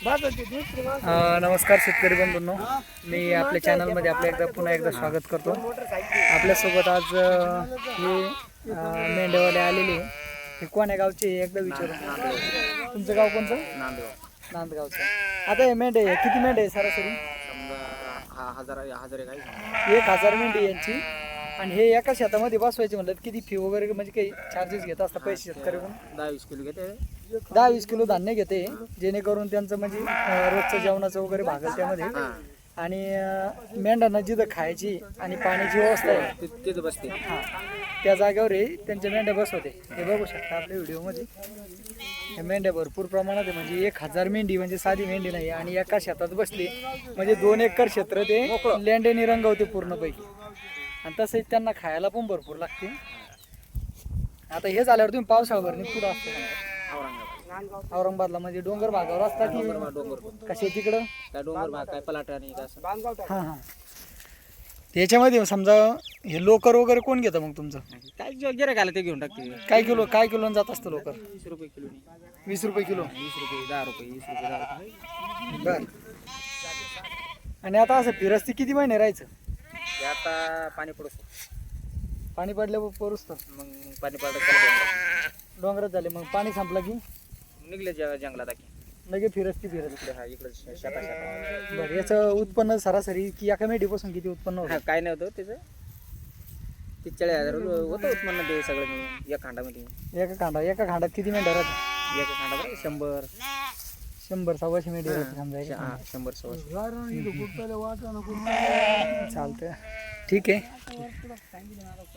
नमस्कार शेतकरी बंधूंनो, मी आपल्या चॅनलमध्ये पुन्हा एकदा स्वागत करतो. आपल्यासोबत आज हे मेंढेवाले आलेले. हे कोण्या गावचे एकदा विचारू. तुमचं गाव कोणतं? नांदगावचं. आता हे मेंढे किती मेंढे आहे सरासरी? 1000 मेंढे यांची. आणि हे एका शेतामध्ये बसवायचे म्हणलं किती फी वगैरे म्हणजे काही चार्जेस घेत असतात पैसे शेतकऱ्याकडून? 10-20 किलो घेते. 10-20 किलो धान्य घेते, जेणेकरून त्यांचं म्हणजे रोजचं जेवणाचं वगैरे भागल त्यामध्ये. आणि मेंढ्यांना जिथं खायची आणि पाण्याची व्यवस्था आहे तिथं बसते. त्या जागेवर हे त्यांच्या मेंढ्या बसवते. हे बघू शकता आपल्या व्हिडिओमध्ये. हे मेंढ्या भरपूर प्रमाणात आहे, म्हणजे 1000 मेंढी म्हणजे साधी मेंढी नाही. आणि एका शेतात बसली म्हणजे 2 एकर क्षेत्र ते लेंड्याने रंगवते पूर्णपैकी. आणि तसंच त्यांना खायला पण भरपूर लागते. आता हे झाल्यावर तुम्ही पावसाळ्यावर पुढं असतो औरंगाबादला, म्हणजे डोंगर भागावर असतात की कसे तिकडं? काय डोंगर भाग, काय पलाटाणी असं. हां हां. त्याच्यामध्ये समजा हे लोकर वगैरे कोण घेतं मग तुमचं? काय गिऱ्हाईक आलं ते घेऊन टाकते. काय किलो जात असतं लोकर? 20 रुपये किलो. 20 रुपये किलो. 20 रुपये, 10 रुपये, 20 रुपये, 10 रुपये. बर. आणि आता असं फिरस्ती किती महिने राहायचं? ते आता पाणी पडतो. पाणी पडल्यावर परुसतं, मग पाणी पडलं डोंगरात झाले, मग पाणी संपलं की निघले जंगलात आखी लगे फिरस्ती इकडे. हा इकडे शेता. बरं. याचं उत्पन्न सरासरी की एका मेंढीपासून किती उत्पन्न होतं? काय नाही होतं त्याचं. 40,000 होतं उत्पन्न ते सगळं मिळून एका खांडामध्ये. एका खांडात किती मेंढ्या राहतात? एका खांडात 100 100-125 मेंढी राहते समजा. 100-100. चालतं, ठीक आहे.